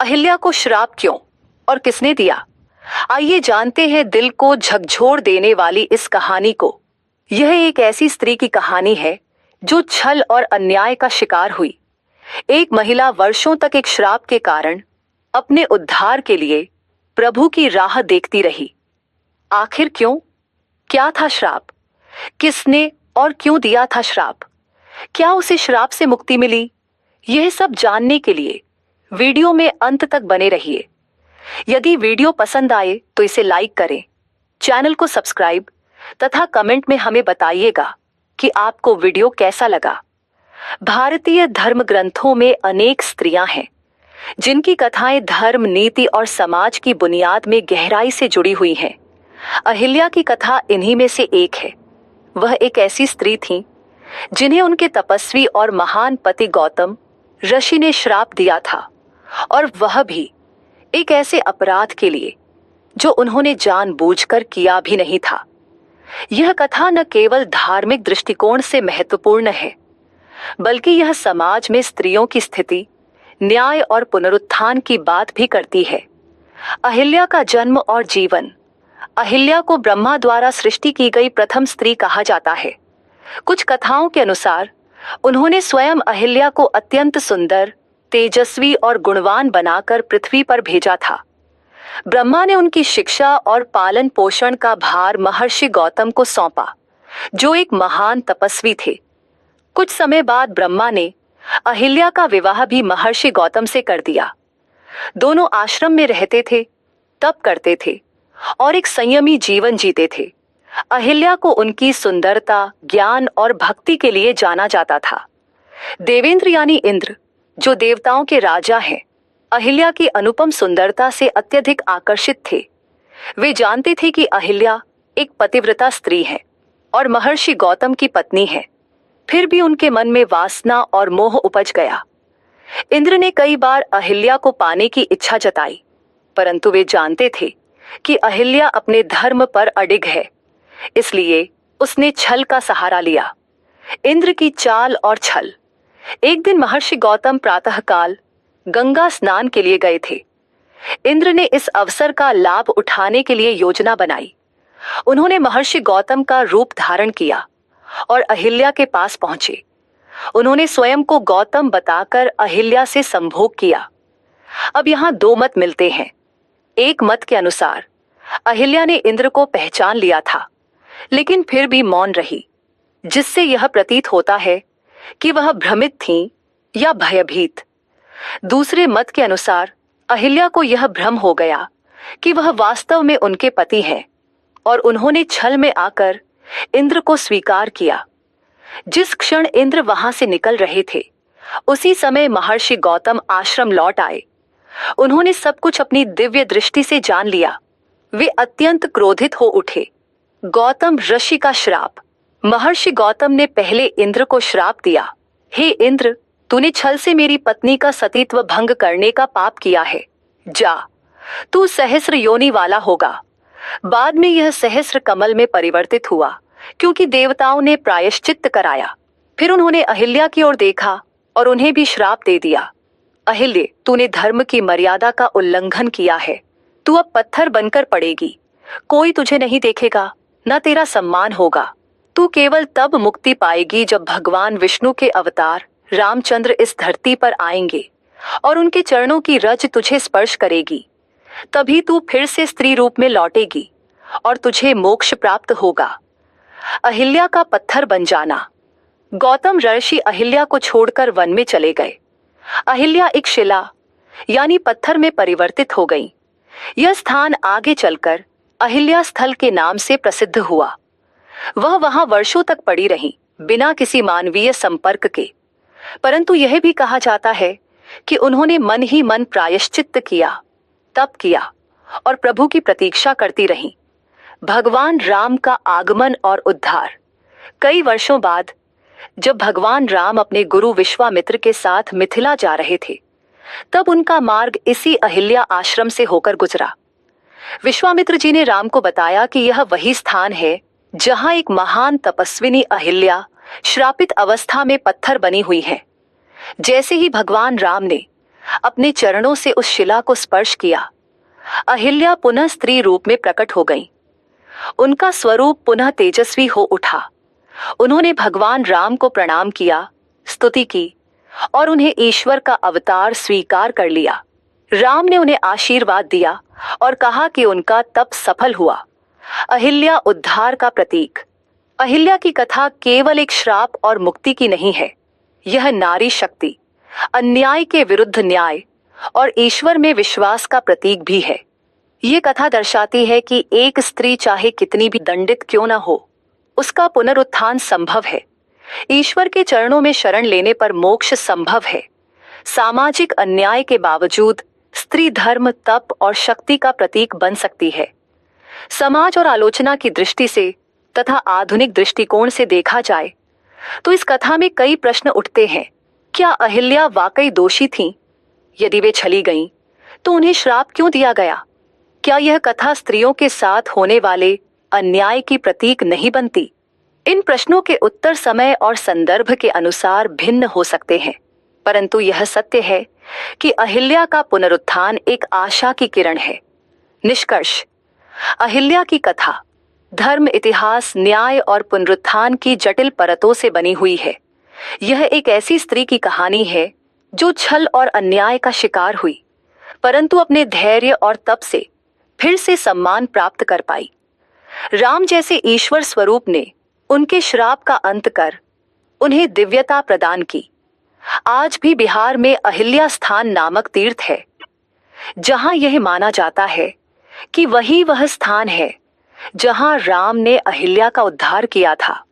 अहिल्या को श्राप क्यों और किसने दिया? आइए जानते हैं दिल को झकझोर देने वाली इस कहानी को। यह एक ऐसी स्त्री की कहानी है जो छल और अन्याय का शिकार हुई। एक महिला वर्षों तक एक श्राप के कारण अपने उद्धार के लिए प्रभु की राह देखती रही। आखिर क्यों? क्या था श्राप? किसने और क्यों दिया था श्राप? क्या उसे श्राप से मुक्ति मिली? यह सब जानने के लिए वीडियो में अंत तक बने रहिए। यदि वीडियो पसंद आए तो इसे लाइक करें, चैनल को सब्सक्राइब तथा कमेंट में हमें बताइएगा कि आपको वीडियो कैसा लगा। भारतीय धर्म ग्रंथों में अनेक स्त्रियां हैं जिनकी कथाएं धर्म, नीति और समाज की बुनियाद में गहराई से जुड़ी हुई हैं। अहिल्या की कथा इन्हीं में से एक है। वह एक ऐसी स्त्री थी जिन्हें उनके तपस्वी और महान पति गौतम ऋषि ने श्राप दिया था, और वह भी एक ऐसे अपराध के लिए जो उन्होंने जानबूझकर किया भी नहीं था। यह कथा न केवल धार्मिक दृष्टिकोण से महत्वपूर्ण है, बल्कि यह समाज में स्त्रियों की स्थिति, न्याय और पुनरुत्थान की बात भी करती है। अहिल्या का जन्म और जीवन। अहिल्या को ब्रह्मा द्वारा सृष्टि की गई प्रथम स्त्री कहा जाता है। कुछ कथाओं के अनुसार उन्होंने स्वयं अहिल्या को अत्यंत सुंदर, तेजस्वी और गुणवान बनाकर पृथ्वी पर भेजा था। ब्रह्मा ने उनकी शिक्षा और पालन पोषण का भार महर्षि गौतम को सौंपा, जो एक महान तपस्वी थे। कुछ समय बाद ब्रह्मा ने अहिल्या का विवाह भी महर्षि गौतम से कर दिया। दोनों आश्रम में रहते थे, तप करते थे और एक संयमी जीवन जीते थे। अहिल्या को उनकी सुंदरता, ज्ञान और भक्ति के लिए जाना जाता था। देवेंद्र यानी इंद्र, जो देवताओं के राजा हैं, अहिल्या की अनुपम सुंदरता से अत्यधिक आकर्षित थे। वे जानते थे कि अहिल्या एक पतिव्रता स्त्री है और महर्षि गौतम की पत्नी है। फिर भी उनके मन में वासना और मोह उपज गया। इंद्र ने कई बार अहिल्या को पाने की इच्छा जताई, परंतु वे जानते थे कि अहिल्या अपने धर्म पर अडिग है, इसलिए उसने छल का सहारा लिया। इंद्र की चाल और छल। एक दिन महर्षि गौतम प्रातःकाल गंगा स्नान के लिए गए थे। इंद्र ने इस अवसर का लाभ उठाने के लिए योजना बनाई। उन्होंने महर्षि गौतम का रूप धारण किया और अहिल्या के पास पहुंचे। उन्होंने स्वयं को गौतम बताकर अहिल्या से संभोग किया। अब यहाँ दो मत मिलते हैं। एक मत के अनुसार अहिल्या ने इंद्र को पहचान लिया था, लेकिन फिर भी मौन रही, जिससे यह प्रतीत होता है कि वह भ्रमित थीं या भयभीत। दूसरे मत के अनुसार अहिल्या को यह भ्रम हो गया कि वह वास्तव में उनके पति हैं और उन्होंने छल में आकर इंद्र को स्वीकार किया। जिस क्षण इंद्र वहां से निकल रहे थे, उसी समय महर्षि गौतम आश्रम लौट आए। उन्होंने सब कुछ अपनी दिव्य दृष्टि से जान लिया। वे अत्यंत क्रोधित हो उठे। गौतम ऋषि का श्राप। महर्षि गौतम ने पहले इंद्र को श्राप दिया, हे इंद्र, तूने छल से मेरी पत्नी का सतीत्व भंग करने का पाप किया है। जा, तू सहस्र योनि वाला होगा। बाद में यह सहस्र कमल में परिवर्तित हुआ, क्योंकि देवताओं ने प्रायश्चित्त कराया। फिर उन्होंने अहिल्या की ओर देखा और उन्हें भी श्राप दे दिया। अहिल्ये, तूने धर्म की मर्यादा का उल्लंघन किया है। तू अब पत्थर बनकर पड़ेगी। कोई तुझे नहीं देखेगा, न तेरा सम्मान होगा। तू केवल तब मुक्ति पाएगी जब भगवान विष्णु के अवतार रामचंद्र इस धरती पर आएंगे और उनके चरणों की रज तुझे स्पर्श करेगी। तभी तू फिर से स्त्री रूप में लौटेगी और तुझे मोक्ष प्राप्त होगा। अहिल्या का पत्थर बन जाना। गौतम ऋषि अहिल्या को छोड़कर वन में चले गए। अहिल्या एक शिला यानी पत्थर में परिवर्तित हो गई। यह स्थान आगे चलकर अहिल्या स्थल के नाम से प्रसिद्ध हुआ। वह वहां वर्षों तक पड़ी रही, बिना किसी मानवीय संपर्क के। परंतु यह भी कहा जाता है कि उन्होंने मन ही मन प्रायश्चित्त किया, तप किया और प्रभु की प्रतीक्षा करती रहीं। भगवान राम का आगमन और उद्धार। कई वर्षों बाद जब भगवान राम अपने गुरु विश्वामित्र के साथ मिथिला जा रहे थे, तब उनका मार्ग इसी अहिल्या आश्रम से होकर गुजरा। विश्वामित्र जी ने राम को बताया कि यह वही स्थान है जहां एक महान तपस्विनी अहिल्या श्रापित अवस्था में पत्थर बनी हुई है। जैसे ही भगवान राम ने अपने चरणों से उस शिला को स्पर्श किया, अहिल्या पुनः स्त्री रूप में प्रकट हो गईं। उनका स्वरूप पुनः तेजस्वी हो उठा। उन्होंने भगवान राम को प्रणाम किया, स्तुति की और उन्हें ईश्वर का अवतार स्वीकार कर लिया। राम ने उन्हें आशीर्वाद दिया और कहा कि उनका तप सफल हुआ। अहिल्या उद्धार का प्रतीक। अहिल्या की कथा केवल एक श्राप और मुक्ति की नहीं है, यह नारी शक्ति, अन्याय के विरुद्ध न्याय और ईश्वर में विश्वास का प्रतीक भी है। ये कथा दर्शाती है कि एक स्त्री चाहे कितनी भी दंडित क्यों न हो, उसका पुनरुत्थान संभव है। ईश्वर के चरणों में शरण लेने पर मोक्ष संभव है। सामाजिक अन्याय के बावजूद स्त्री धर्म, तप और शक्ति का प्रतीक बन सकती है। समाज और आलोचना की दृष्टि से तथा आधुनिक दृष्टिकोण से देखा जाए तो इस कथा में कई प्रश्न उठते हैं। क्या अहिल्या वाकई दोषी थीं? यदि वे छली गईं, तो उन्हें श्राप क्यों दिया गया? क्या यह कथा स्त्रियों के साथ होने वाले अन्याय की प्रतीक नहीं बनती? इन प्रश्नों के उत्तर समय और संदर्भ के अनुसार भिन्न हो सकते हैं, परंतु यह सत्य है कि अहिल्या का पुनरुत्थान एक आशा की किरण है। निष्कर्ष: अहिल्या की कथा धर्म, इतिहास, न्याय और पुनरुत्थान की जटिल परतों से बनी हुई है। यह एक ऐसी स्त्री की कहानी है जो छल और अन्याय का शिकार हुई, परंतु अपने धैर्य और तप से फिर से सम्मान प्राप्त कर पाई। राम जैसे ईश्वर स्वरूप ने उनके श्राप का अंत कर उन्हें दिव्यता प्रदान की। आज भी बिहार में अहिल्या स्थान नामक तीर्थ है, जहां यह माना जाता है कि वही वह स्थान है जहां राम ने अहिल्या का उद्धार किया था।